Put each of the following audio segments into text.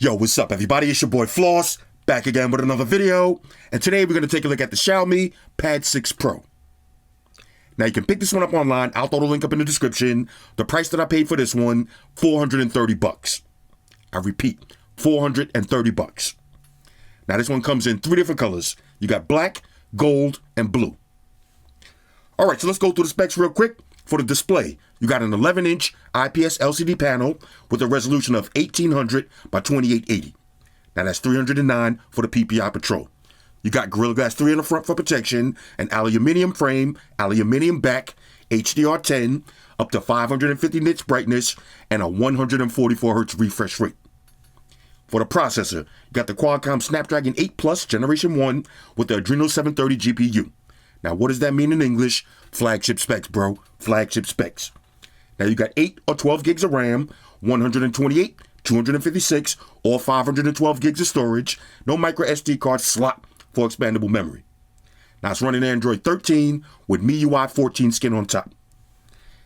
Yo, what's up everybody? It's your boy Floss, back again with another video. And today we're going to take a look at the Xiaomi Pad 6 Pro. Now you can pick this one up online. I'll throw the link up in the description. The price that I paid for this one, $430. I repeat, $430. Now this one comes in 3 different colors. You got black, gold, and blue. Alright, so let's go through the specs real quick. For the display, you got an 11-inch IPS LCD panel with a resolution of 1800 by 2880. Now that's 309 for the PPI Patrol. You got Gorilla Glass 3 in the front for protection, an aluminum frame, aluminum back, HDR10, up to 550 nits brightness, and a 144 Hz refresh rate. For the processor, you got the Qualcomm Snapdragon 8 Plus Generation 1 with the Adreno 730 GPU. Now, what does that mean in English? Flagship specs, bro. Flagship specs. Now, you got 8 or 12 gigs of RAM, 128, 256, or 512 gigs of storage. No micro SD card slot for expandable memory. Now, it's running Android 13 with MIUI 14 skin on top.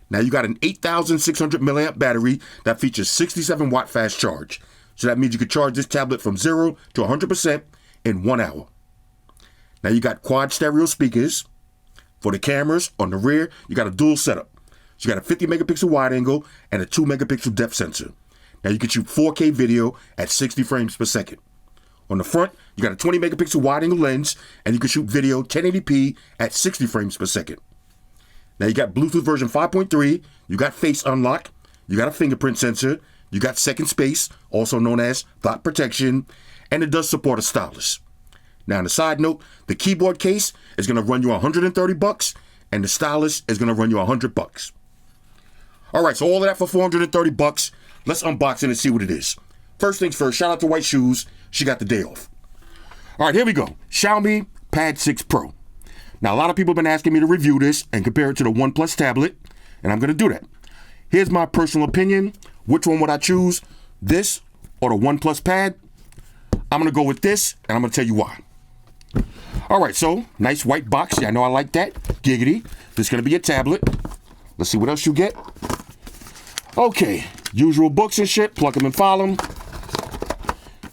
Now, you got an 8,600 milliamp battery that features 67 watt fast charge. So that means you could charge this tablet from 0 to 100% in 1 hour. Now you got quad stereo speakers. For the cameras on the rear, you got a dual setup. So you got a 50 megapixel wide angle and a 2 megapixel depth sensor. Now you can shoot 4K video at 60 frames per second. On the front, you got a 20 megapixel wide angle lens and you can shoot video 1080p at 60 frames per second. Now you got Bluetooth version 5.3, you got face unlock, you got a fingerprint sensor, you got second space, also known as thought protection, and it does support a stylus. Now, on a side note, the keyboard case is going to run you $130, and the stylus is going to run you $100. All right, so all of that for $430. Let's unbox it and see what it is. First things first, shout out to White Shoes. She got the day off. All right, here we go. Xiaomi Pad 6 Pro. Now, a lot of people have been asking me to review this and compare it to the OnePlus tablet, and I'm going to do that. Here's my personal opinion. Which one would I choose? This or the OnePlus Pad? I'm going to go with this, and I'm going to tell you why. All right, so nice white box. Yeah, I know I like that. Giggity. This is going to be a tablet. Let's see what else you get. Okay, usual books and shit. Plug them and file them.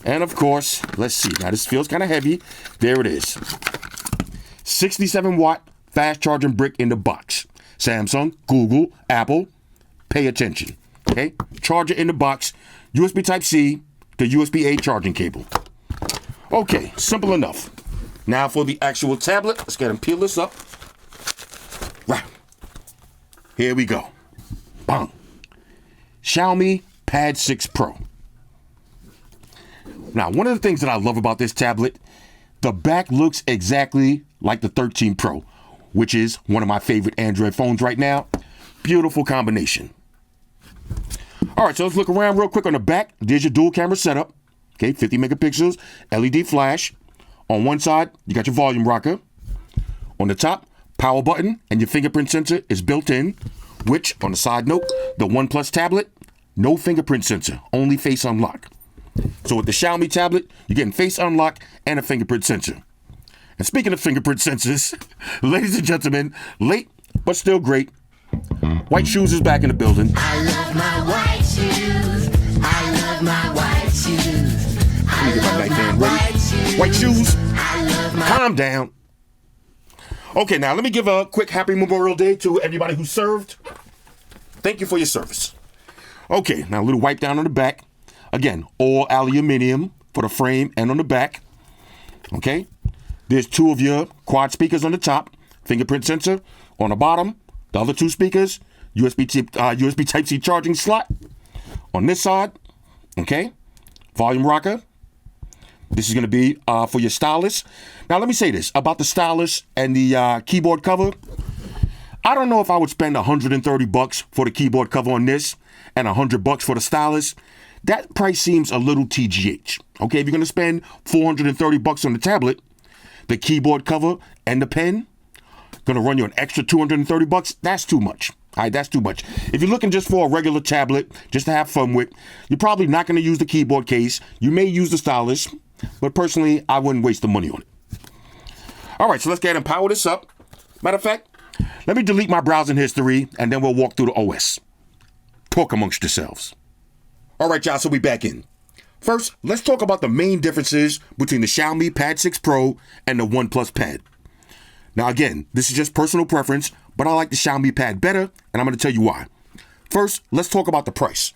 And of course, let's see. Now this feels kind of heavy. There it is. 67 watt fast charging brick in the box. Samsung, Google, Apple. Pay attention. Okay, charger in the box. USB Type-C to USB-A charging cable. Okay, simple enough. Now for the actual tablet, let's get and peel this up. Right. Here we go. Bang. Xiaomi Pad 6 Pro. Now, one of the things that I love about this tablet, the back looks exactly like the 13 Pro, which is one of my favorite Android phones right now. Beautiful combination. All right, so let's look around real quick on the back. There's your dual camera setup. Okay, 50 megapixels, LED flash. On one side, you got your volume rocker. On the top, power button and your fingerprint sensor is built in, which, on the side note, the OnePlus tablet, no fingerprint sensor, only face unlock. So with the Xiaomi tablet, you're getting face unlock and a fingerprint sensor. And speaking of fingerprint sensors, ladies and gentlemen, late but still great, White Shoes is back in the building. I love my white shoes. I love my white shoes. Let me get my night fan ready. White Shoes, calm down. Okay, now let me give a quick happy Memorial Day to everybody who served. Thank you for your service. Okay, now a little wipe down on the back. Again, all aluminum for the frame and on the back. Okay, there's 2 of your quad speakers on the top, fingerprint sensor. On the bottom, the other 2 speakers, USB Type-C charging slot. On this side, okay, volume rocker. This is going to be for your stylus. Now, let me say this about the stylus and the keyboard cover. I don't know if I would spend $130 for the keyboard cover on this and $100 for the stylus. That price seems a little TGH. Okay, if you're going to spend $430 on the tablet, the keyboard cover and the pen going to run you an extra $230. That's too much. All right, that's too much. If you're looking just for a regular tablet, just to have fun with, you're probably not going to use the keyboard case. You may use the stylus. But personally, I wouldn't waste the money on it. All right, so let's go ahead and power this up. Matter of fact, let me delete my browsing history, and then we'll walk through the OS. Talk amongst yourselves. All right, y'all, so we back in. First, let's talk about the main differences between the Xiaomi Pad 6 Pro and the OnePlus Pad. Now again, this is just personal preference, but I like the Xiaomi Pad better, and I'm going to tell you why. First, let's talk about the price.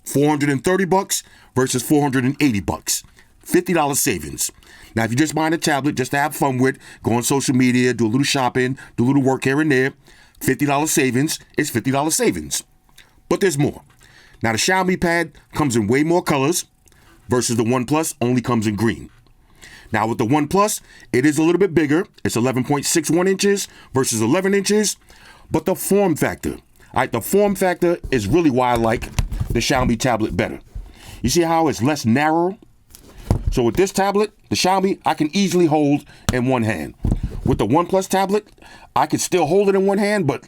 $430 versus $480. $50 savings. Now, if you're just buying a tablet just to have fun with, go on social media, do a little shopping, do a little work here and there, $50 savings is $50 savings. But there's more. Now, the Xiaomi Pad comes in way more colors versus the OnePlus only comes in green. Now, with the OnePlus, it is a little bit bigger. It's 11.61 inches versus 11 inches. But the form factor, the form factor is really why I like the Xiaomi tablet better. You see how it's less narrow? So with this tablet, the Xiaomi, I can easily hold in one hand. With the OnePlus tablet, I can still hold it in one hand, but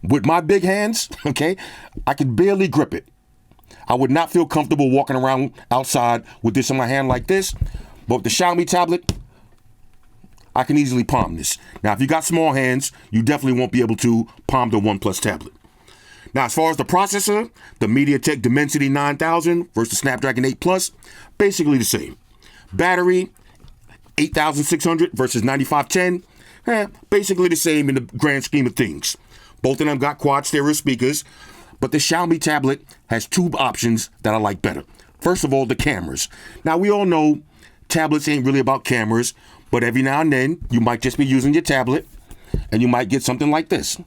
with my big hands, okay, I can barely grip it. I would not feel comfortable walking around outside with this in my hand like this. But with the Xiaomi tablet, I can easily palm this. Now, if you got small hands, you definitely won't be able to palm the OnePlus tablet. Now, as far as the processor, the MediaTek Dimensity 9000 versus Snapdragon 8 Plus, basically the same. Battery, 8600 versus 9510, basically the same in the grand scheme of things. Both of them got quad stereo speakers, but the Xiaomi tablet has two options that I like better. First of all, the cameras. Now, we all know tablets ain't really about cameras, but every now and then, you might just be using your tablet, and you might get something like this.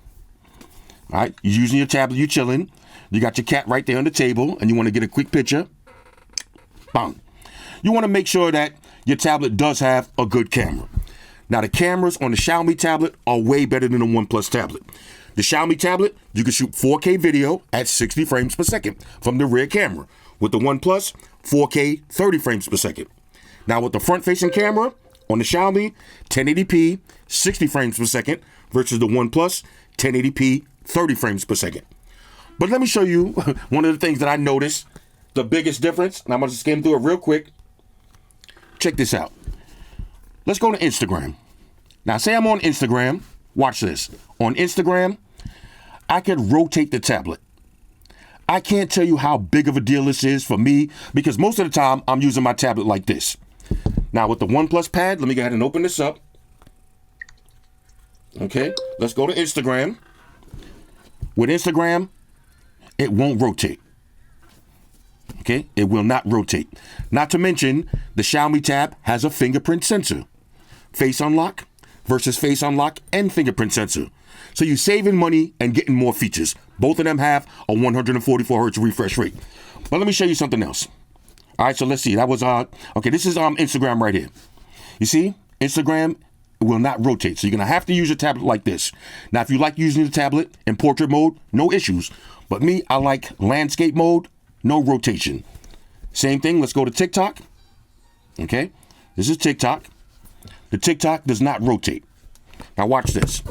All right, you're using your tablet, you're chilling, you got your cat right there on the table, and you want to get a quick picture. Bang. You want to make sure that your tablet does have a good camera. Now, the cameras on the Xiaomi tablet are way better than the OnePlus tablet. The Xiaomi tablet, you can shoot 4K video at 60 frames per second from the rear camera. With the OnePlus, 4K 30 frames per second. Now, with the front-facing camera on the Xiaomi, 1080p 60 frames per second versus the OnePlus, 1080p 30 frames per second. But let me show you one of the things that I noticed, the biggest difference, and I'm going to skim through it real quick. Check this out. Let's go to Instagram. Now, say I'm on Instagram. Watch this. On Instagram, I could rotate the tablet. I can't tell you how big of a deal this is for me because most of the time I'm using my tablet like this. Now, with the OnePlus Pad, let me go ahead and open this up. Okay, let's go to Instagram. With Instagram, it won't rotate. Okay, it will not rotate. Not to mention, the Xiaomi Tab has a fingerprint sensor. Face unlock versus face unlock and fingerprint sensor. So you're saving money and getting more features. Both of them have a 144 hertz refresh rate. But let me show you something else. All right, so let's see. That was, okay, this is Instagram right here. You see, Instagram will not rotate. So you're going to have to use your tablet like this. Now, if you like using the tablet in portrait mode, no issues. But me, I like landscape mode, no rotation. Same thing, let's go to TikTok. Okay, this is TikTok. The TikTok does not rotate. Now watch this.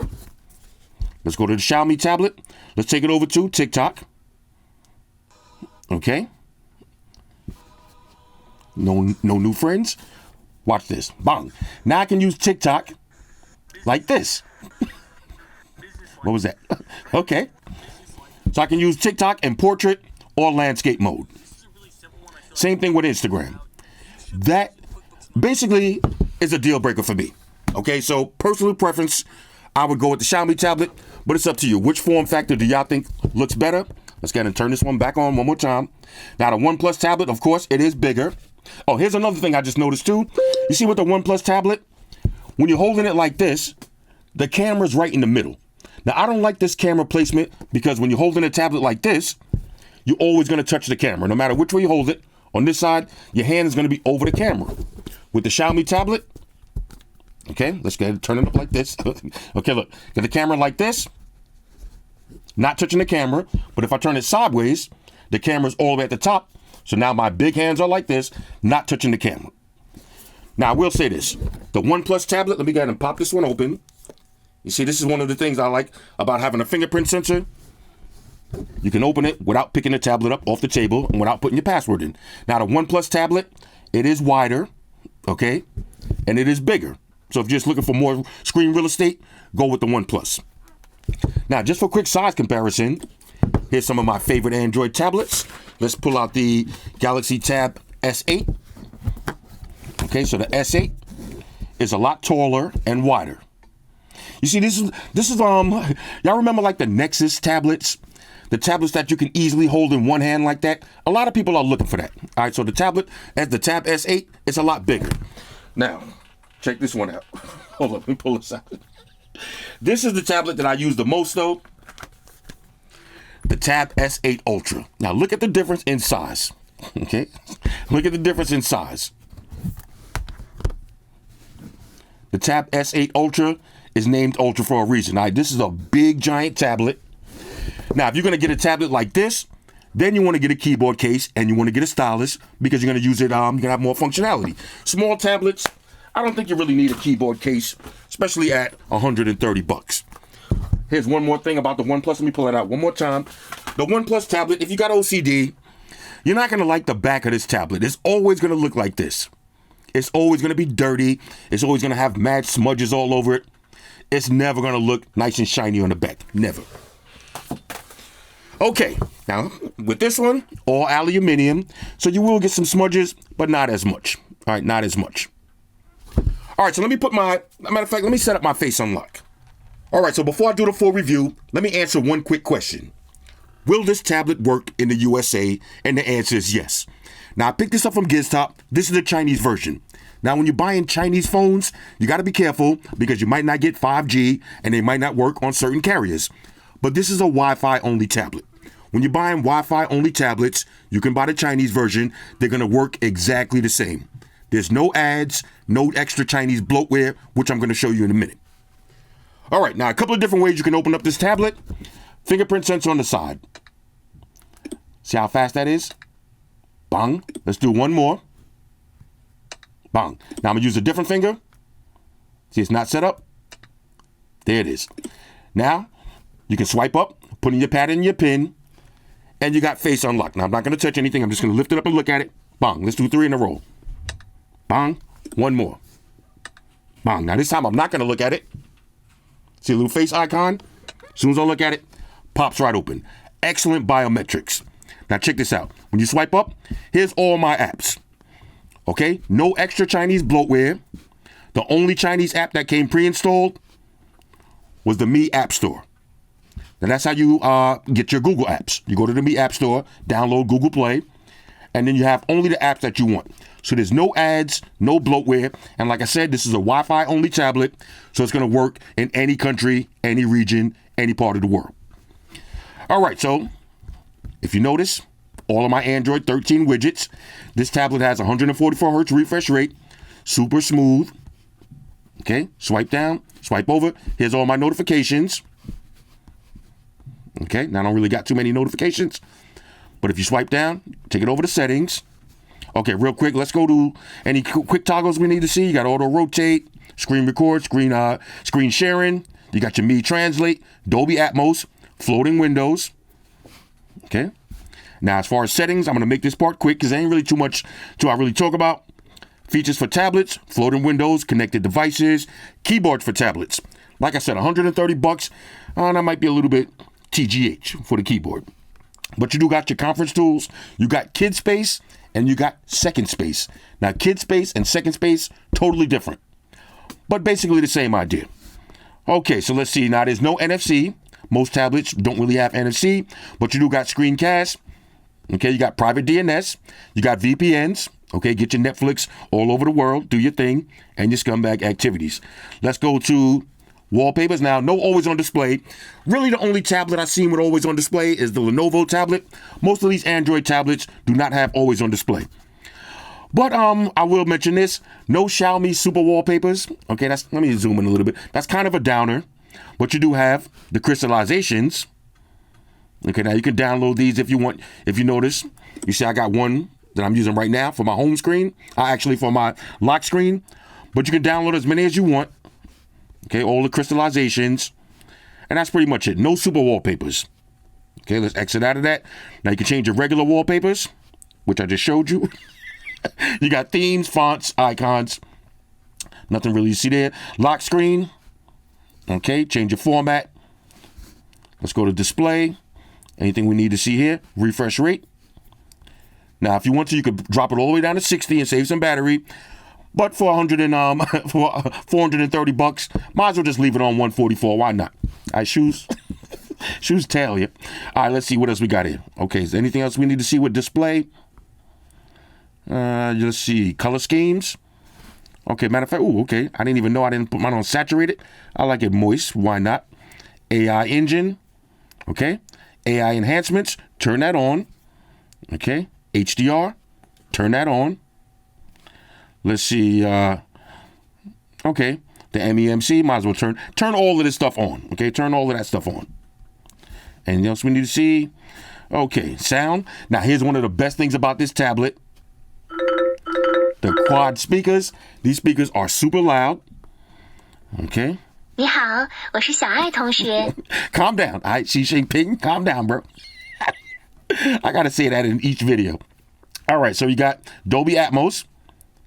Let's go to the Xiaomi tablet. Let's take it over to TikTok. Okay. No new friends. Watch this. Bang. Now I can use TikTok like this. What was that? Okay. So I can use TikTok in portrait or landscape mode. Same thing with Instagram. That basically is a deal breaker for me. Okay, so personal preference, I would go with the Xiaomi tablet, but it's up to you. Which form factor do y'all think looks better? Let's go ahead and turn this one back on one more time. Now the OnePlus tablet, of course, it is bigger. Oh, here's another thing I just noticed too. You see with the OnePlus tablet, when you're holding it like this, the camera's right in the middle. Now I don't like this camera placement because when you're holding a tablet like this, you're always going to touch the camera. No matter which way you hold it, on this side, your hand is going to be over the camera. With the Xiaomi tablet, okay, let's go ahead and turn it up like this. Okay, look, get the camera like this, not touching the camera, but if I turn it sideways, the camera's all the way at the top, so now my big hands are like this, not touching the camera. Now, I will say this. The OnePlus tablet, let me go ahead and pop this one open. You see, this is one of the things I like about having a fingerprint sensor. You can open it without picking the tablet up off the table and without putting your password in. Now, the OnePlus tablet, it is wider, okay, and it is bigger. So if you're just looking for more screen real estate, go with the OnePlus. Now, just for quick size comparison, here's some of my favorite Android tablets. Let's pull out the Galaxy Tab S8. Okay, so the S8 is a lot taller and wider. You see, this is y'all remember like the Nexus tablets? The tablets that you can easily hold in one hand like that? A lot of people are looking for that. All right, so the tablet, as the Tab S8, it's a lot bigger. Now, check this one out. Hold on, let me pull this out. This is the tablet that I use the most though. The Tab S8 Ultra. Now look at the difference in size. Okay? Look at the difference in size. The Tab S8 Ultra is named Ultra for a reason. All right, this is a big giant tablet. Now, if you're gonna get a tablet like this, then you want to get a keyboard case and you want to get a stylus because you're gonna use it, you're gonna have more functionality. Small tablets, I don't think you really need a keyboard case, especially at 130 bucks. Here's one more thing about the OnePlus. Let me pull it out one more time. The OnePlus tablet, if you got OCD, you're not gonna like the back of this tablet. It's always gonna look like this. It's always gonna be dirty. It's always gonna have mad smudges all over it. It's never gonna look nice and shiny on the back. Never. Okay, now with this one, all aluminum, so you will get some smudges, but not as much. All right, not as much. All right, so let me put matter of fact, let me set up my face unlock. All right, so before I do the full review, let me answer one quick question. Will this tablet work in the USA? And the answer is yes. Now, I picked this up from GizTop. This is the Chinese version. Now, when you're buying Chinese phones, you got to be careful because you might not get 5G and they might not work on certain carriers. But this is a Wi-Fi only tablet. When you're buying Wi-Fi only tablets, you can buy the Chinese version. They're going to work exactly the same. There's no ads, no extra Chinese bloatware, which I'm going to show you in a minute. All right, now a couple of different ways you can open up this tablet. Fingerprint sensor on the side. See how fast that is? Bang. Let's do one more. Bang. Now I'm going to use a different finger. See, it's not set up. There it is. Now, you can swipe up, put in your pad and your pin, and you got face unlock. Now, I'm not going to touch anything. I'm just going to lift it up and look at it. Bang. Let's do 3 in a row. Bang. One more. Bang. Now, this time I'm not going to look at it. See a little face icon? As soon as I look at it, pops right open. Excellent biometrics. Now, check this out. When you swipe up, here's all my apps. Okay? No extra Chinese bloatware. The only Chinese app that came pre-installed was the Mi App Store. Now, that's how you get your Google apps. You go to the Mi App Store, download Google Play, and then you have only the apps that you want. So there's no ads, no bloatware, and like I said, this is a Wi-Fi only tablet, so it's going to work in any country, any region, any part of the world. All right, so if you notice, all of my Android 13 widgets, this tablet has 144 hertz refresh rate, super smooth. Okay, swipe down, swipe over. Here's all my notifications. Okay, now I don't really got too many notifications, but if you swipe down, take it over to settings. Okay, real quick, let's go to any quick toggles we need to see. You got auto rotate, screen record, screen sharing. You got your Mi Translate, Dolby Atmos, floating windows. Okay. Now, as far as settings, I'm going to make this part quick because there ain't really too much to really talk about. Features for tablets, floating windows, connected devices, keyboards for tablets. Like I said, 130 bucks. That might be a little bit TGH for the keyboard. But you do got your conference tools. You got kid space and you got second space. Now, kid space and second space, totally different. But basically the same idea. Okay, so let's see. Now, there's no NFC. Most tablets don't really have NFC, but you do got screencast. Okay, you got private DNS. You got VPNs. Okay, get your Netflix all over the world. Do your thing and your scumbag activities. Let's go to wallpapers. Now, no always on display. Really, the only tablet I've seen with always on display is the Lenovo tablet. Most of these Android tablets do not have always on display. But I will mention this. No Xiaomi super wallpapers. Okay, let me zoom in a little bit. That's kind of a downer. But you do have the crystallizations. Okay, now you can download these if you want. If you notice, you see I got one that I'm using right now for my home screen. Actually for my lock screen. But you can download as many as you want. Okay, all the crystallizations. And that's pretty much it. No super wallpapers. Okay, let's exit out of that. Now you can change your regular wallpapers, which I just showed you. You got themes, fonts, icons. Nothing really you see there. Lock screen. Okay, change your format. Let's go to display. Anything we need to see here. Refresh rate. Now, if you want to, you could drop it all the way down to 60 and save some battery. But for for $430, might as well just leave it on 144. Why not? All right, shoes. Shoes tell you. All right, let's see what else we got here. Okay, is there anything else we need to see with display? Let's see. Color schemes. Okay, matter of fact, okay. I didn't even know I didn't put mine on saturated. I like it moist. Why not? AI engine. Okay. AI enhancements. Turn that on. Okay. HDR. Turn that on. Let's see. Okay. The MEMC. Might as well turn all of this stuff on. Okay. Turn all of that stuff on. Anything else we need to see? Okay. Sound. Now, here's one of the best things about this tablet. The quad speakers. These speakers are super loud. Okay. 你好，我是小爱同学。 Calm down. All right, Xi Jinping. Calm down, bro. I got to say that in each video. All right, so you got Dolby Atmos.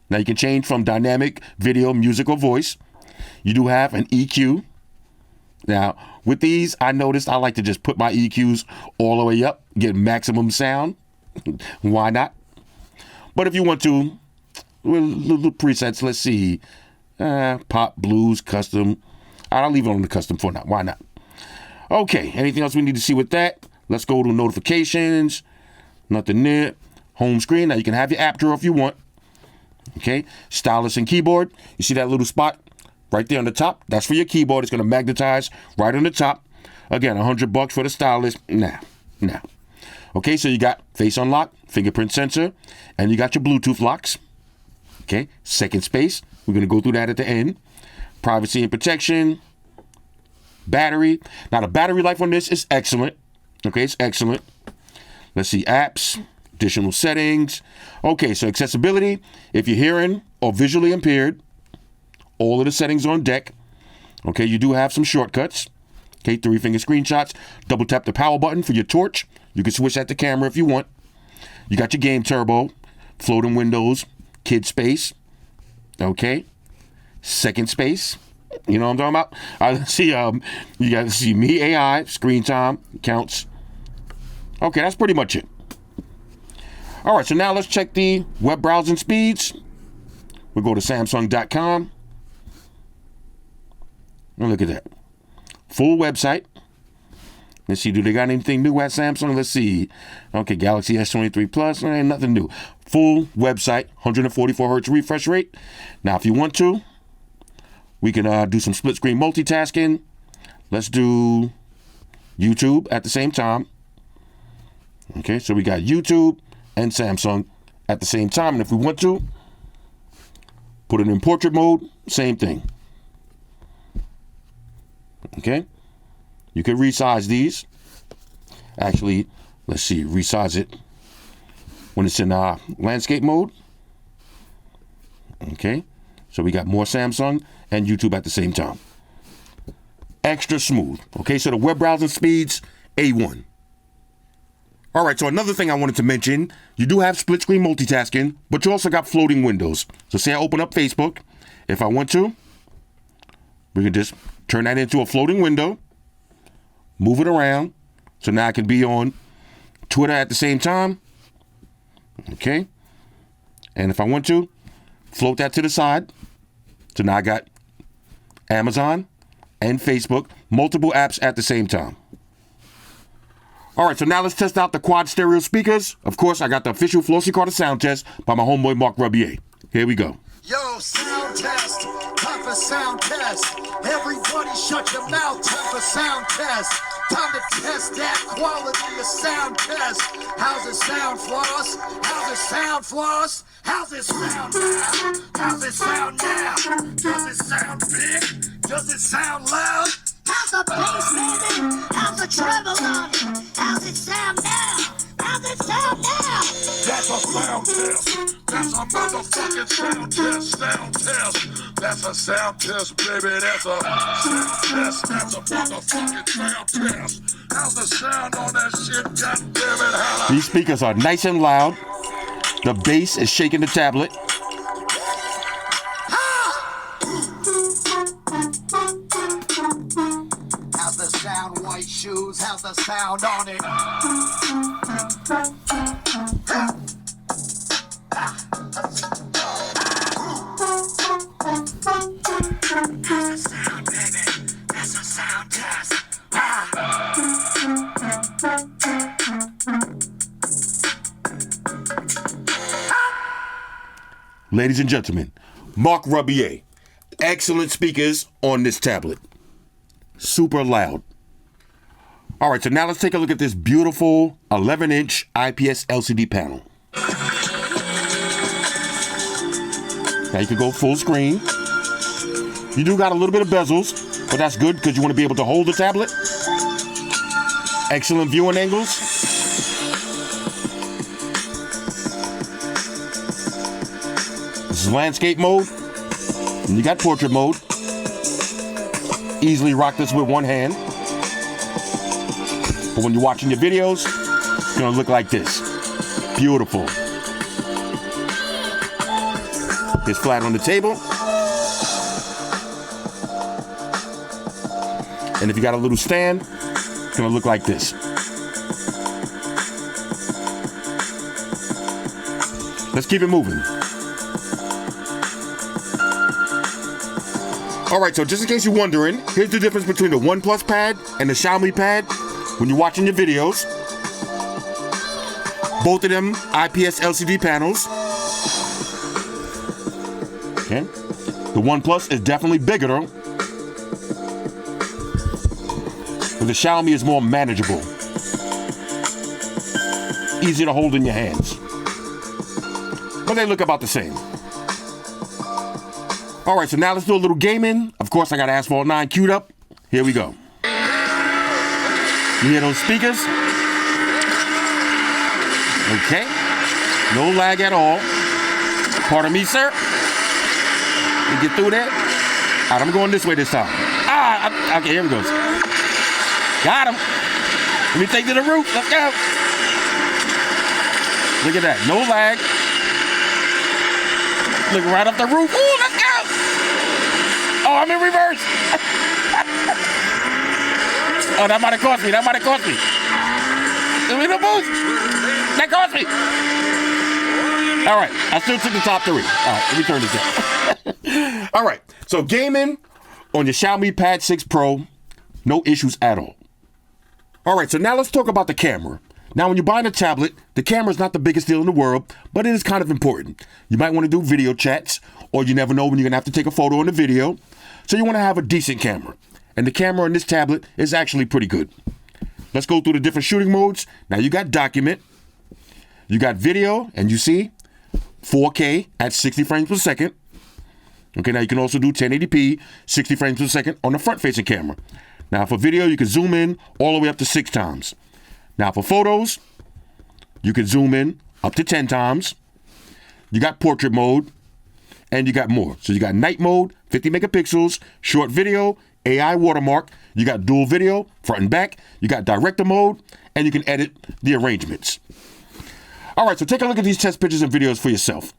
Now you can change from dynamic, video, music, or voice. You do have an EQ. Now, with these, I noticed I like to just put my EQs all the way up, get maximum sound. Why not? But if you want to, little presets, let's see. Pop, blues, custom. I'll leave it on the custom for now. Why not? Okay, anything else we need to see with that? Let's go to notifications. Nothing there. Home screen. Now you can have your app drawer if you want. Okay, stylus and keyboard. You see that little spot right there on the top? That's for your keyboard. It's going to magnetize right on the top. Again, $100 for the stylus. Nah. Okay, so you got face unlock, fingerprint sensor, and you got your Bluetooth locks. Okay, second space. We're going to go through that at the end. Privacy and protection. Battery. Now, the battery life on this is excellent. Okay, it's excellent. Let's see, apps, additional settings. Okay, so accessibility. If you're hearing or visually impaired, all of the settings on deck. Okay, you do have some shortcuts. Okay, 3-finger screenshots. Double tap the power button for your torch. You can switch that to camera if you want. You got your game turbo, floating windows, kid space. Okay. Second space. You know what I'm talking about? Let's see, you got to see me AI, screen time, counts. Okay, that's pretty much it. All right, so now let's check the web browsing speeds. We'll go to Samsung.com. And look at that. Full website. Let's see, do they got anything new at Samsung? Let's see. Okay, Galaxy S23 Plus, ain't nothing new. Full website, 144 hertz refresh rate. Now, if you want to, we can do some split screen multitasking. Let's do YouTube at the same time. Okay, so we got YouTube and Samsung at the same time. And if we want to, put it in portrait mode, same thing. Okay, you can resize these. Actually, let's see, resize it when it's in landscape mode. Okay, so we got more Samsung and YouTube at the same time. Extra smooth. Okay, so the web browsing speeds, A1. All right, so another thing I wanted to mention, you do have split screen multitasking, but you also got floating windows. So say I open up Facebook. If I want to, we can just turn that into a floating window, move it around. So now I can be on Twitter at the same time. Okay. And if I want to, float that to the side. So now I got Amazon and Facebook, multiple apps at the same time. All right, so now let's test out the quad stereo speakers. Of course, I got the official Flossy Carter sound test by my homeboy Mark Rubier. Here we go. Yo, sound test, time for sound test. Everybody shut your mouth, time for sound test. Time to test that quality of sound test. How's it sound, Floss? How's it sound, Floss? How's it sound now? How's it sound now? Does it sound big? Does it sound loud? How's the bass, baby? How's the treble on it? How's it sound now? How's it sound now? That's a sound test. That's a motherfucking sound test. Sound test. That's a sound test, baby. That's a sound test. That's a motherfucking sound test. How's the sound on that shit? God damn it. How These speakers are nice and loud. The bass is shaking the tablet. How's the sound, white shoes? How's the sound on it? Ladies and gentlemen, Mark Rubier. Excellent speakers on this tablet. Super loud. All right, so now let's take a look at this beautiful 11-inch IPS LCD panel. Now you can go full screen. You do got a little bit of bezels, but that's good because you want to be able to hold the tablet. Excellent viewing angles. This is landscape mode. And you got portrait mode. Easily rock this with one hand. But when you're watching your videos, it's gonna look like this. Beautiful. It's flat on the table. And if you got a little stand, it's gonna look like this. Let's keep it moving. All right, so just in case you're wondering, here's the difference between the OnePlus Pad and the Xiaomi Pad when you're watching your videos. Both of them IPS LCD panels. Okay. The OnePlus is definitely bigger though. But the Xiaomi is more manageable. Easier to hold in your hands. But they look about the same. All right, so now let's do a little gaming. Of course, I got Asphalt 9 queued up. Here we go. You hear those speakers? Okay. No lag at all. Pardon me, sir. You get through that? All right, I'm going this way this time. Okay, here we go. Got him. Let me take to the roof. Let's go. Look at that. No lag. Looking right up the roof. Ooh, let's go. Oh, I'm in reverse. Oh, that might have cost me. That might have cost me. Give me the boost. That cost me. All right. I still took the top 3. All right. Let me turn this down. All right. So gaming on your Xiaomi Pad 6 Pro, no issues at all. All right. So now let's talk about the camera. Now, when you're buying a tablet, the camera is not the biggest deal in the world, but it is kind of important. You might want to do video chats, or you never know when you're going to have to take a photo in the video. So you want to have a decent camera. And the camera on this tablet is actually pretty good. Let's go through the different shooting modes. Now, you got document, you got video, and you see 4K at 60 frames per second. Okay, now you can also do 1080p, 60 frames per second on the front-facing camera. Now, for video, you can zoom in all the way up to 6 times. Now, for photos, you can zoom in up to 10 times. You got portrait mode, and you got more. So you got night mode, 50 megapixels, short video, AI watermark. You got dual video, front and back. You got director mode, and you can edit the arrangements. All right, so take a look at these test pictures and videos for yourself.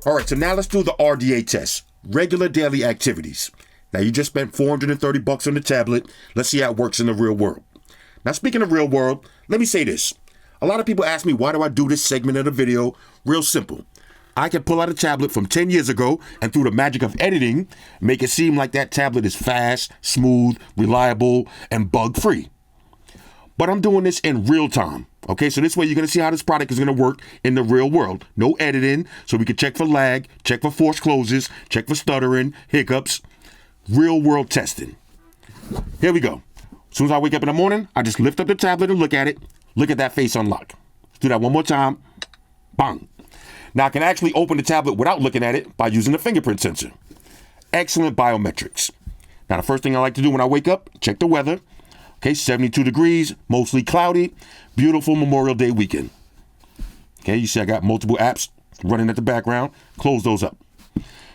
All right, so now let's do the RDA test. Regular daily activities. Now you just spent $430 on the tablet. Let's see how it works in the real world. Now speaking of real world, let me say this. A lot of people ask me, why do I do this segment of the video? Real simple. I can pull out a tablet from 10 years ago and through the magic of editing, make it seem like that tablet is fast, smooth, reliable, and bug-free. But I'm doing this in real time. Okay, so this way you're going to see how this product is going to work in the real world. No editing, so we can check for lag, check for forced closes, check for stuttering, hiccups. Real world testing. Here we go. As soon as I wake up in the morning, I just lift up the tablet and look at it. Look at that face unlock. Let's do that one more time. Bang. Now I can actually open the tablet without looking at it by using the fingerprint sensor. Excellent biometrics. Now the first thing I like to do when I wake up, check the weather. Okay, 72 degrees, mostly cloudy, beautiful Memorial Day weekend. Okay, you see I got multiple apps running at the background. Close those up.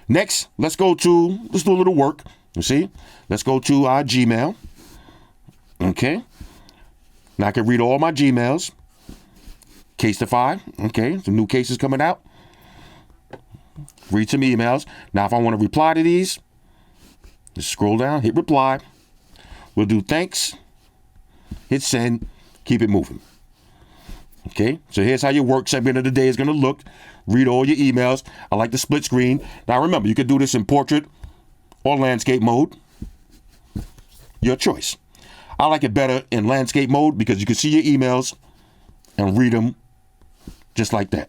Next, let's do a little work. You see, let's go to our Gmail. Okay, now I can read all my Gmails. Casetify, okay, some new cases coming out. Read some emails. Now, if I want to reply to these, just scroll down, hit reply. We'll do thanks, hit send, keep it moving. Okay, so here's how your work segment of the day is going to look. Read all your emails. I like the split screen. Now, remember, you can do this in portrait or landscape mode. Your choice. I like it better in landscape mode because you can see your emails and read them just like that.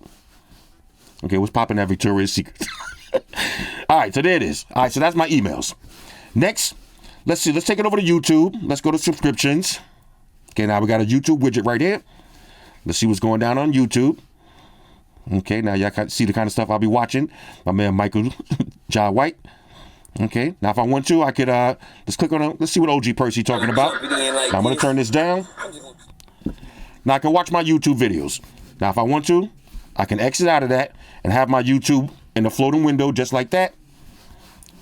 Okay, what's popping at Victoria's Secret? All right, so there it is. All right, so that's my emails. Next, let's see. Let's take it over to YouTube. Let's go to subscriptions. Okay, now we got a YouTube widget right here. Let's see what's going down on YouTube. Okay, now y'all can see the kind of stuff I'll be watching. My man Michael Jai White. Okay, now if I want to, I could let's click on let's see what OG Percy talking about. Now I'm gonna turn this down. Now I can watch my YouTube videos. Now if I want to, I can exit out of that and have my YouTube in the floating window just like that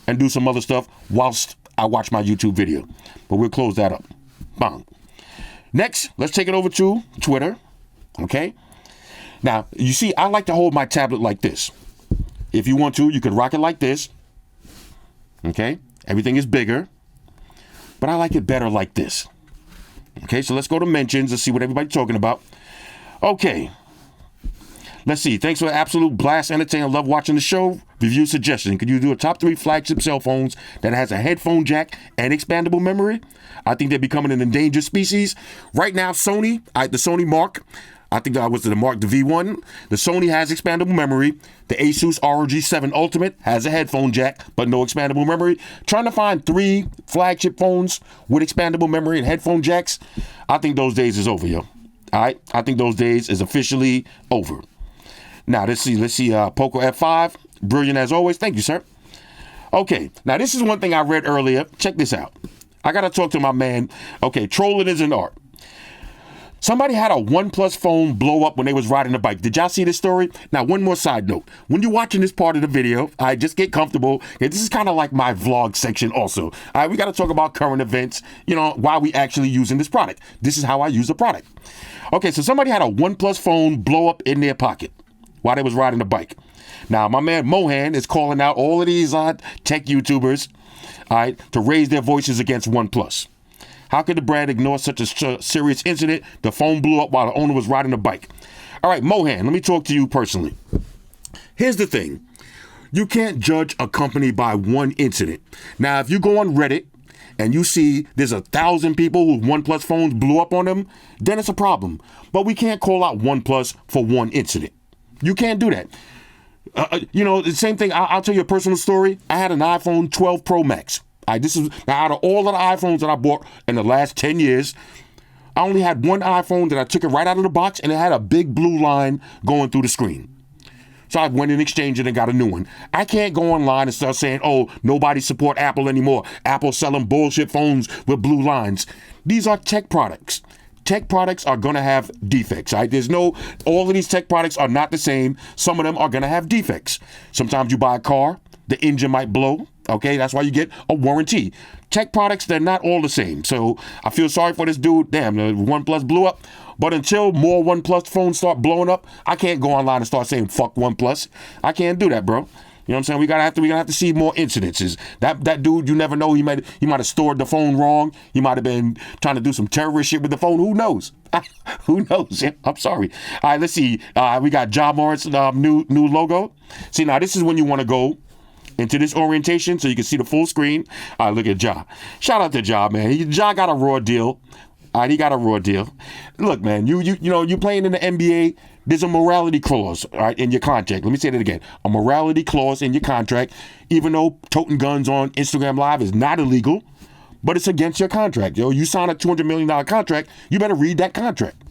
and do some other stuff whilst I watch my YouTube video. But we'll close that up. Bang. Next, let's take it over to Twitter. Okay. Now, you see, I like to hold my tablet like this. If you want to, you could rock it like this. Okay. Everything is bigger. But I like it better like this. Okay, so let's go to mentions. Let's see what everybody's talking about. Okay. Let's see. Thanks for the absolute blast, entertaining. Love watching the show. Review suggestion. Could you do a top 3 flagship cell phones that has a headphone jack and expandable memory? I think they're becoming an endangered species. Right now, Sony, the Sony Mark, I think that was the Mark, the V1. The Sony has expandable memory. The Asus ROG 7 Ultimate has a headphone jack, but no expandable memory. Trying to find 3 flagship phones with expandable memory and headphone jacks. I think those days is over, yo. All right? I think those days is officially over. Now, let's see. Poco F5. Brilliant as always. Thank you, sir. Okay. Now, this is one thing I read earlier. Check this out. I got to talk to my man. Okay. Trolling is an art. Somebody had a OnePlus phone blow up when they was riding a bike. Did y'all see this story? Now, one more side note. When you're watching this part of the video, I just get comfortable. Okay, this is kind of like my vlog section also. All right, we got to talk about current events, why we actually using this product. This is how I use the product. Okay, so somebody had a OnePlus phone blow up in their pocket while they was riding a bike. Now, my man Mohan is calling out all of these tech YouTubers, all right, to raise their voices against OnePlus. How could the brand ignore such a serious incident? The phone blew up while the owner was riding a bike. All right, Mohan, let me talk to you personally. Here's the thing. You can't judge a company by one incident. Now, if you go on Reddit and you see there's 1,000 people whose OnePlus phones blew up on them, then it's a problem. But we can't call out OnePlus for one incident. You can't do that. The same thing. I'll tell you a personal story. I had an iPhone 12 Pro Max. This is now out of all of the iPhones that I bought in the last 10 years, I only had one iPhone that I took it right out of the box and it had a big blue line going through the screen. So I went and exchanged it and got a new one. I can't go online and start saying, oh, nobody support Apple anymore. Apple's selling bullshit phones with blue lines. These are tech products. Tech products are going to have defects, right? All of these tech products are not the same. Some of them are going to have defects. Sometimes you buy a car, the engine might blow. Okay, that's why you get a warranty. Tech products, they're not all the same. So I feel sorry for this dude. Damn, the OnePlus blew up. But until more OnePlus phones start blowing up, I can't go online and start saying fuck OnePlus. I can't do that, bro. You know what I'm saying? We're gonna have to see more incidences. That dude, you never know. He might have stored the phone wrong. He might have been trying to do some terrorist shit with the phone. Who knows? Who knows? Yeah, I'm sorry. All right, let's see. We got Ja Morris new logo. See, now this is when you want to go into this orientation so you can see the full screen. All right, look at Ja. Shout out to Ja, man. Ja got a raw deal. All right, he got a raw deal. Look, man, you know, you playing in the NBA. There's a morality clause, all right, in your contract. Let me say that again. A morality clause in your contract, even though toting guns on Instagram Live is not illegal, but it's against your contract. Yo, you sign a $200 million contract, you better read that contract.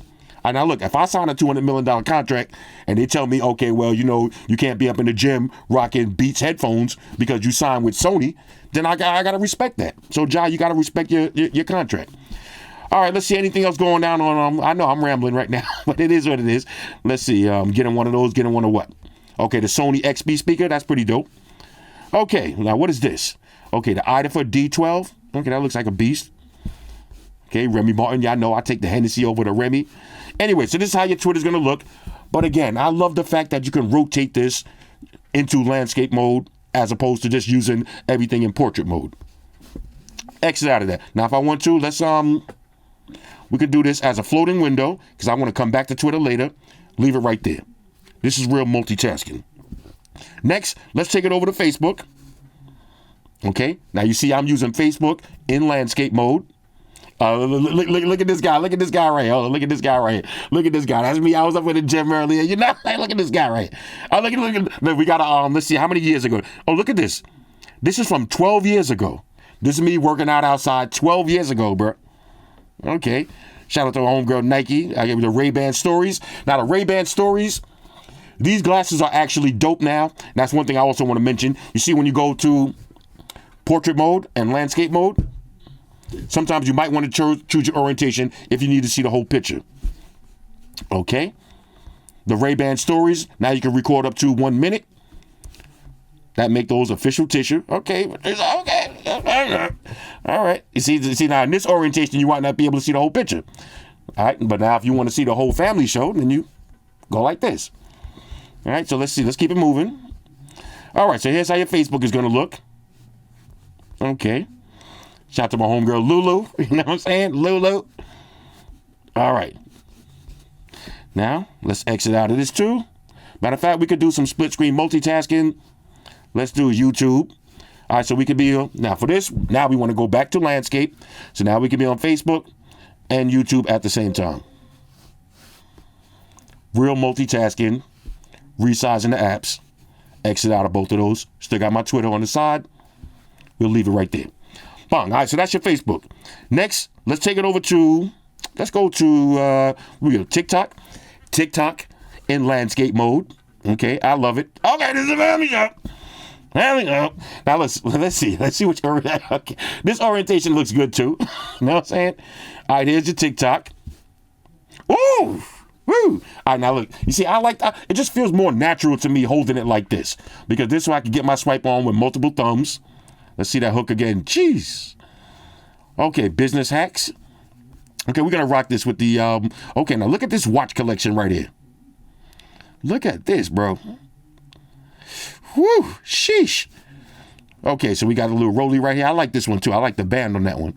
All right, now look, if I sign a $200 million contract and they tell me, okay, well, you know, you can't be up in the gym rocking Beats headphones because you signed with Sony, then I gotta respect that. So, Ja, you gotta respect your contract. All right, let's see anything else going down on, I know I'm rambling right now, but it is what it is. Let's see, getting one of those, getting one of what? Okay, the Sony XB speaker, that's pretty dope. Okay, now what is this? Okay, the Idafer D12. Okay, that looks like a beast. Okay, Remy Martin, y'all know I take the Hennessy over the Remy. Anyway, so this is how your Twitter's gonna look. But again, I love the fact that you can rotate this into landscape mode as opposed to just using everything in portrait mode. Exit out of that. Now, if I want to, let's, we could do this as a floating window because I want to come back to Twitter later. Leave it right there. This is real multitasking. Next, let's take it over to Facebook. Okay, now you see I'm using Facebook in landscape mode. Look at this guy. Look at this guy right here. Look at this guy right here. Look at this guy. That's me. I was up in the gym earlier. You know, look at this guy right here. Look, we got to, let's see, how many years ago? Oh, look at this. This is from 12 years ago. This is me working out outside 12 years ago, bro. Okay. Shout out to our homegirl Nike. I gave you the Ray-Ban stories. Now, the Ray-Ban stories, these glasses are actually dope now. That's one thing I also want to mention. You see, when you go to portrait mode and landscape mode, sometimes you might want to choose your orientation if you need to see the whole picture. Okay. The Ray-Ban stories, now you can record up to 1 minute. That make those official tissue. Okay. Okay. All right. You see now in this orientation, you might not be able to see the whole picture. All right. But now if you want to see the whole family show, then you go like this. All right. So let's see. Let's keep it moving. All right. So here's how your Facebook is going to look. Okay. Shout out to my homegirl Lulu. You know what I'm saying? Lulu. All right. Now, let's exit out of this too. Matter of fact, we could do some split screen multitasking. Let's do YouTube. All right, so we could be, now for this, now we want to go back to landscape. So now we can be on Facebook and YouTube at the same time. Real multitasking, resizing the apps. Exit out of both of those. Still got my Twitter on the side. We'll leave it right there. Bang. All right, so that's your Facebook. Next, let's take it over to, let's go to, TikTok. TikTok in landscape mode. Okay, I love it. Okay, this is a family show. Family show. Now let's see. Let's see which, okay. This orientation looks good too. You know what I'm saying? All right, here's your TikTok. Ooh. Woo! All right, now look. You see, I like that. It just feels more natural to me holding it like this. Because this way I can get my swipe on with multiple thumbs. Let's see that hook again. Jeez. Okay, business hacks. Okay, we're going to rock this with the, okay, now look at this watch collection right here. Look at this, bro. Whew, sheesh. Okay, so we got a little rolly right here. I like this one, too. I like the band on that one.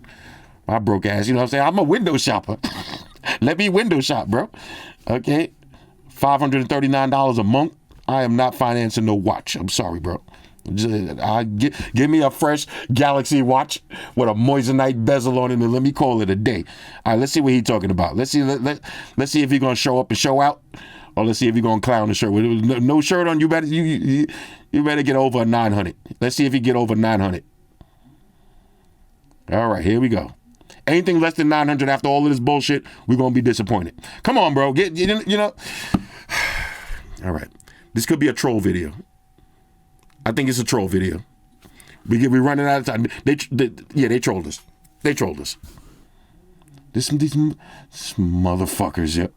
My broke ass, you know what I'm saying? I'm a window shopper. Let me window shop, bro. Okay, $539 a month. I am not financing no watch. I'm sorry, bro. Give me a fresh Galaxy watch with a moissanite bezel on it and let me call it a day. All right, let's see what he's talking about. Let's see if he's gonna show up and show out, or let's see if he's gonna clown the shirt. With no shirt on, you better get over a 900. Let's see if he get over 900. All right, here we go. Anything less than 900 after all of this bullshit, we're gonna be disappointed. Come on, bro. You know. All right, this could be a troll video. I think it's a troll video. We're running out of time. They trolled us. They trolled us. These motherfuckers, yeah.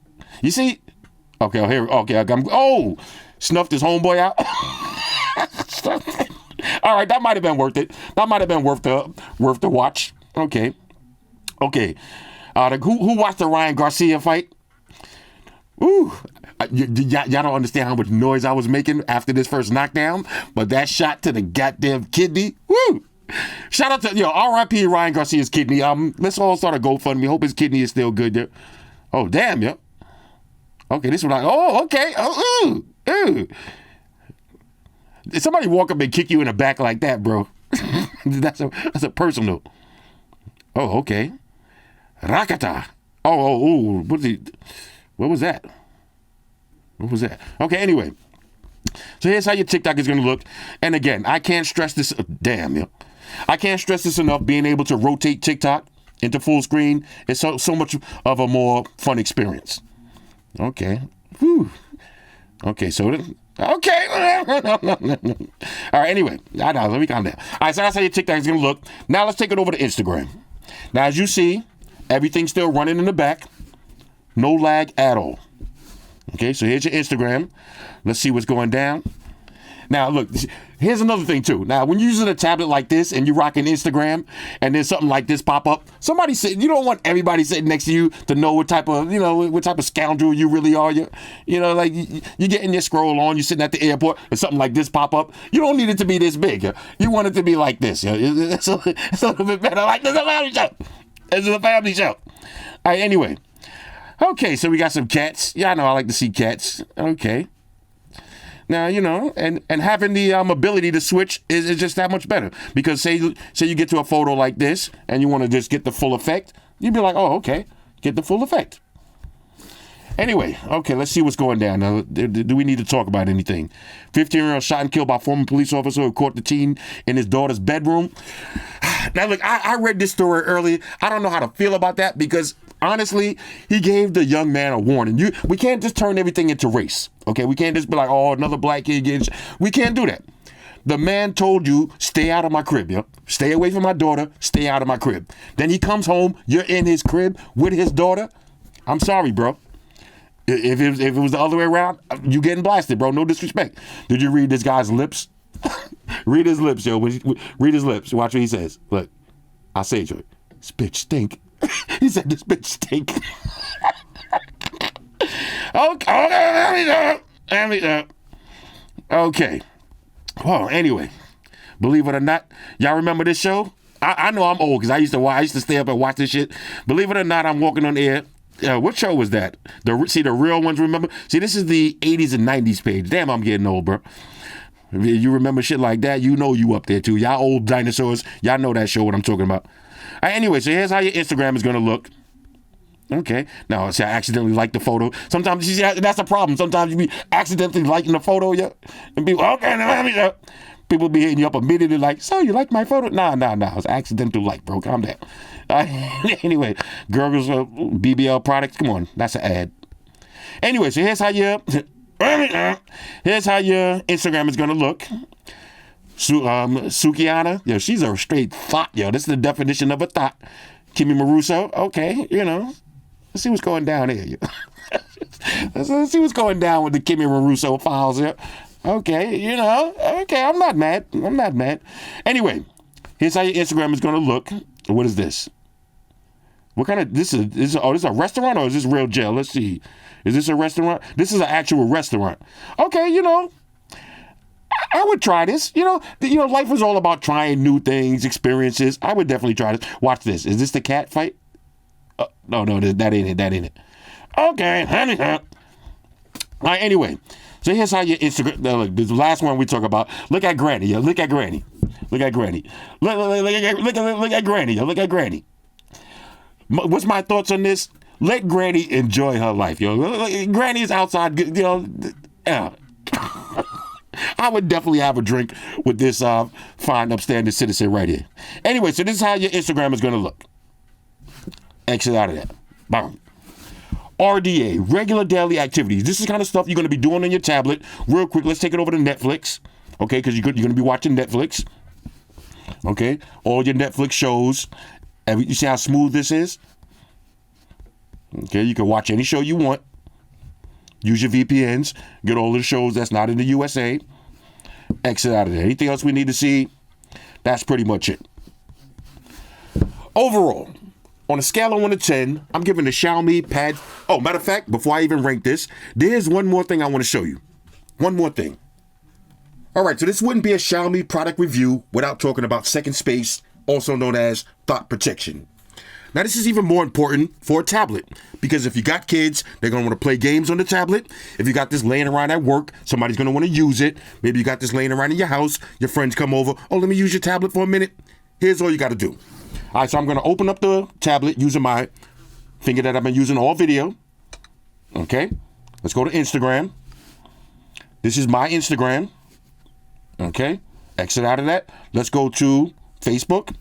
You see? Okay, here. Okay, snuffed his homeboy out. All right, that might have been worth it. That might have been worth the watch. Okay. Who watched the Ryan Garcia fight? Ooh, y'all don't understand how much noise I was making after this first knockdown, but that shot to the goddamn kidney, woo! Shout out to, R.I.P. Ryan Garcia's kidney. Let's all start a GoFundMe. Hope his kidney is still good there. Oh, damn, yo. Okay, this one, okay. Oh, ooh. If somebody walk up and kick you in the back like that, bro, that's a personal. Oh, okay. Rakata. Oh, what was that? What was that? Okay, anyway. So here's how your TikTok is going to look. And again, I can't stress this. Damn, yo. I can't stress this enough. Being able to rotate TikTok into full screen is so much of a more fun experience. Okay. Whew. Okay, so... Okay. All right, anyway. Let me calm down. All right, so that's how your TikTok is going to look. Now let's take it over to Instagram. Now, as you see, everything's still running in the back. No lag at all. Okay, so here's your Instagram. Let's see what's going down. Now, look, here's another thing, too. Now, when you're using a tablet like this and you're rocking Instagram and then something like this pop up, you don't want everybody sitting next to you to know what type of scoundrel you really are. You're getting your scroll on, you're sitting at the airport and something like this pop up. You don't need it to be this big. You want it to be like this. It's a little bit better. Like, this is a family show. This is a family show. All right, anyway. Okay, so we got some cats. Yeah, I know I like to see cats. Okay. Now, and having the ability to switch is just that much better. Because say you get to a photo like this and you want to just get the full effect, you'd be like, oh, okay, get the full effect. Anyway, okay, let's see what's going down. Now, do we need to talk about anything? 15-year-old shot and killed by former police officer who caught the teen in his daughter's bedroom. Now, look, I read this story earlier. I don't know how to feel about that because, honestly, he gave the young man a warning. We can't just turn everything into race, okay? We can't just be like, oh, another black kid getting... We can't do that. The man told you, stay out of my crib, yo. Stay away from my daughter. Stay out of my crib. Then he comes home. You're in his crib with his daughter. I'm sorry, bro. If it was the other way around, you getting blasted, bro. No disrespect. Did you read this guy's lips? Read his lips, yo. Read his lips. Watch what he says. Look, I'll say it to you. This bitch stink. He said this bitch stink. Okay. Well, anyway, believe it or not, y'all remember this show? I know I'm old because I used to stay up and watch this shit. Believe it or not, I'm walking on air. What show was that? The real ones, remember? See, this is the 80s and 90s page. Damn, I'm getting old, bro. You remember shit like that? You know you up there, too. Y'all old dinosaurs. Y'all know that show, what I'm talking about. Anyway, so here's how your Instagram is going to look. Okay. Now, see, I accidentally liked the photo. Sometimes, you see, that's a problem. Sometimes you be accidentally liking the photo, yeah? And people, okay, people be hitting you up immediately like, so you like my photo? Nah. It's accidental like, bro. Calm down. Anyway, Gurgles BBL products. Come on. That's an ad. Anyway, so here's how your Instagram is going to look. Sukiana, yo, she's a straight thought, yo. This is the definition of a thought. Kimmy Maruso, okay, let's see what's going down here. Let's see what's going down with the Kimmy Maruso files here. Okay, okay, I'm not mad. Anyway, here's how your Instagram is going to look. What is this? What kind of, this is a restaurant or is this real jail? Let's see. Is this a restaurant? This is an actual restaurant. Okay, I would try this. Life is all about trying new things, experiences. I would definitely try this. Watch this. Is this the cat fight? No, that ain't it. Okay. All right, anyway. So here's how your Instagram, look, this last one we talk about. Look at Granny, yo. Look at Granny. Look at Granny. Look at Granny, yo. Look at Granny. What's my thoughts on this? Let Granny enjoy her life, yo. Granny's outside, I would definitely have a drink with this fine, upstanding citizen right here. Anyway, so this is how your Instagram is going to look. Exit out of that. Boom. RDA, regular daily activities. This is the kind of stuff you're going to be doing on your tablet. Real quick, let's take it over to Netflix. Okay, because you're going to be watching Netflix. Okay, all your Netflix shows. You see how smooth this is? Okay, you can watch any show you want. Use your VPNs. Get all of the shows that's not in the USA. Exit out of there. Anything else we need to see? That's pretty much it. Overall, On a scale of 1 to 10, I'm giving the Xiaomi Pad. Oh, matter of fact, before I even rank this, there's one more thing I want to show you. One more thing. All right, so this wouldn't be a Xiaomi product review without talking about second space, also known as thought protection. Now, this is even more important for a tablet because if you got kids, they're going to want to play games on the tablet. If you got this laying around at work, somebody's going to want to use it. Maybe you got this laying around in your house. Your friends come over. Oh, let me use your tablet for a minute. Here's all you got to do. All right, so I'm going to open up the tablet using my finger that I've been using all video. Okay, let's go to Instagram. This is my Instagram. Okay, exit out of that. Let's go to Facebook.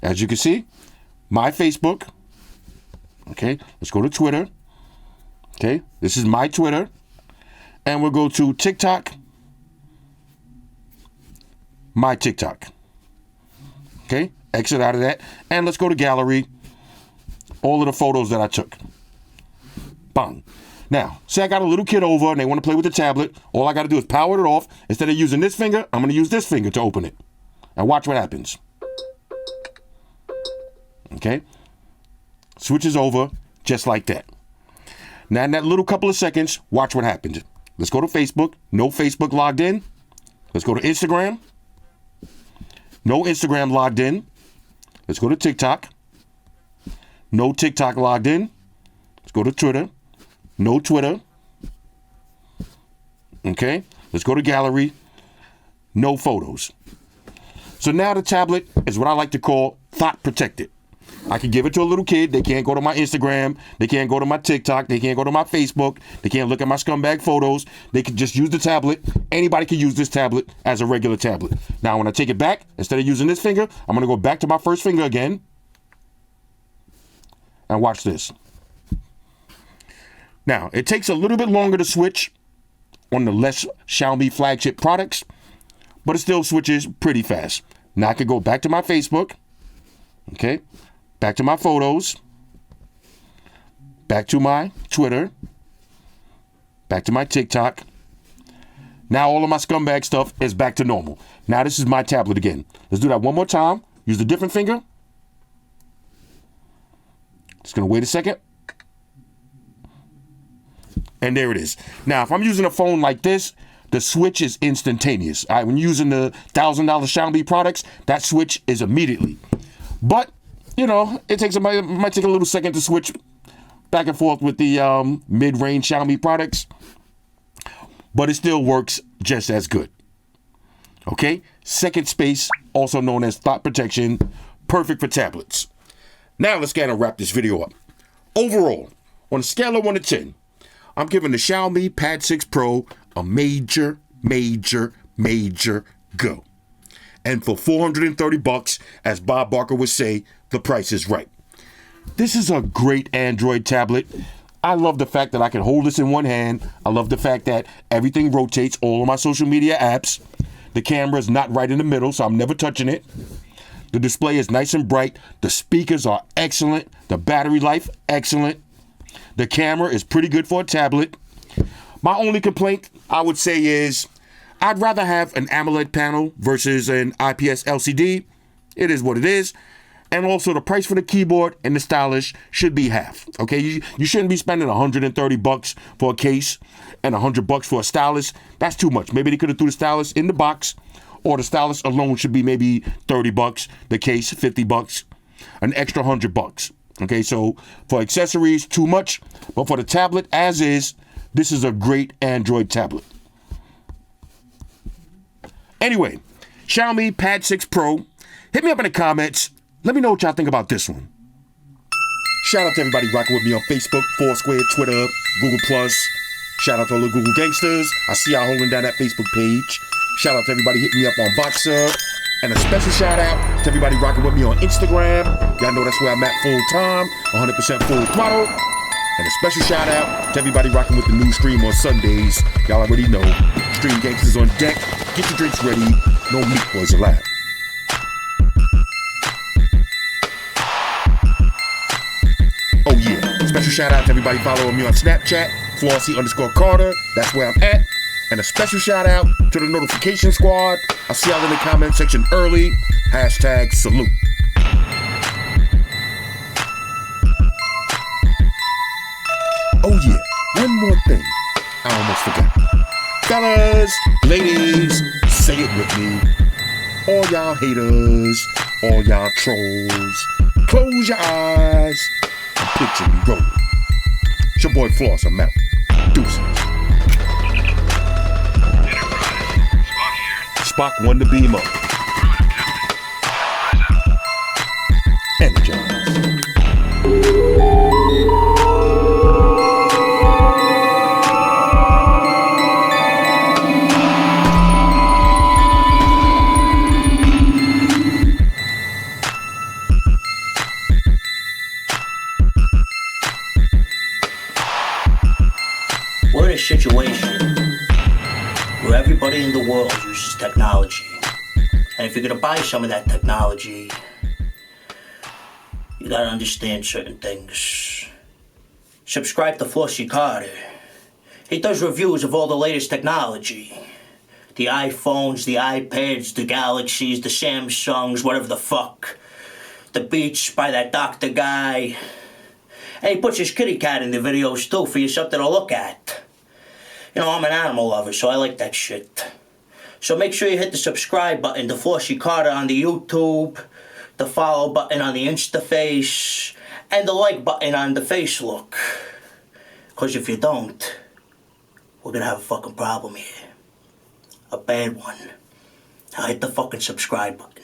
As you can see, my Facebook. Okay, let's go to Twitter. Okay, this is my Twitter. And we'll go to TikTok. My TikTok. Okay, exit out of that. And let's go to gallery. All of the photos that I took. Bang. Now, say I got a little kid over and they want to play with the tablet. All I got to do is power it off. Instead of using this finger, I'm going to use this finger to open it. And watch what happens. Okay. Switches over just like that. Now, in that little couple of seconds, watch what happens. Let's go to Facebook. No Facebook logged in. Let's go to Instagram. No Instagram logged in. Let's go to TikTok. No TikTok logged in. Let's go to Twitter. No Twitter. Okay. Let's go to gallery. No photos. So now the tablet is what I like to call thought protected. I can give it to a little kid. They can't go to my Instagram. They can't go to my TikTok. They can't go to my Facebook. They can't look at my scumbag photos. They can just use the tablet. Anybody can use this tablet as a regular tablet. Now, when I take it back, instead of using this finger, I'm going to go back to my first finger again. And watch this. Now, it takes a little bit longer to switch on the less Xiaomi flagship products, but it still switches pretty fast. Now I could go back to my Facebook. Okay. Back to my photos. Back to my Twitter. Back to my TikTok. Now all of my scumbag stuff is back to normal. Now this is my tablet again. Let's do that one more time. Use a different finger. Just going to wait a second. And there it is. Now, if I'm using a phone like this, the switch is instantaneous. All right, when you're using the $1,000 Xiaomi products, that switch is immediately. But, you know, it might take a little second to switch back and forth with the mid-range Xiaomi products. But it still works just as good. Okay? Second space, also known as thought protection, perfect for tablets. Now let's get and wrap this video up. Overall, on a scale of 1 to 10, I'm giving the Xiaomi Pad 6 Pro a major go. And for $430, as Bob Barker would say, the price is right. This is a great Android tablet. I love the fact that I can hold this in one hand. I love the fact that everything rotates, all of my social media apps. The camera is not right in the middle, so I'm never touching it. The display is nice and bright. The speakers are excellent. The battery life, excellent. The camera is pretty good for a tablet. My only complaint, I would say, is I'd rather have an AMOLED panel versus an IPS LCD. It is what it is. And also the price for the keyboard and the stylus should be half. Okay, you shouldn't be spending $130 for a case and $100 for a stylus. That's too much. Maybe they could have threw the stylus in the box, or the stylus alone should be maybe $30. The case, $50. An extra $100. Okay, so for accessories, too much. But for the tablet as is, this is a great Android tablet. Anyway, Xiaomi Pad 6 Pro. Hit me up in the comments. Let me know what y'all think about this one. Shout out to everybody rocking with me on Facebook, Foursquare, Twitter, Google+. Shout out to all the Google gangsters. I see y'all holding down that Facebook page. Shout out to everybody hitting me up on Voxer. And a special shout out to everybody rocking with me on Instagram. Y'all know that's where I'm at full time, 100% full throttle. And a special shout out to everybody rocking with the new stream on Sundays. Y'all already know. Stream gangsters on deck. Get your drinks ready. No meat boys allowed. Oh yeah. Special shout out to everybody following me on Snapchat. Flossy_Carter. That's where I'm at. And a special shout out to the notification squad. I'll see y'all in the comment section early. #salute. thing. I almost forgot. Fellas, ladies, say it with me. All y'all haters, all y'all trolls, close your eyes and picture me rolling. It's your boy Floss, I'm out. Deuces. Spock won the beam up. Energize. We're in a situation where everybody in the world uses technology. And if you're gonna buy some of that technology, you gotta understand certain things. Subscribe to Flossy Carter. He does reviews of all the latest technology. The iPhones, the iPads, the Galaxies, the Samsungs, whatever the fuck. The Beats by that doctor guy. And he puts his kitty cat in the videos too for you something to look at. You know, I'm an animal lover, so I like that shit. So make sure you hit the subscribe button to Flossy Carter on the YouTube, the follow button on the Instaface, and the like button on the Facelook. Because if you don't, we're gonna have a fucking problem here. A bad one. Now hit the fucking subscribe button.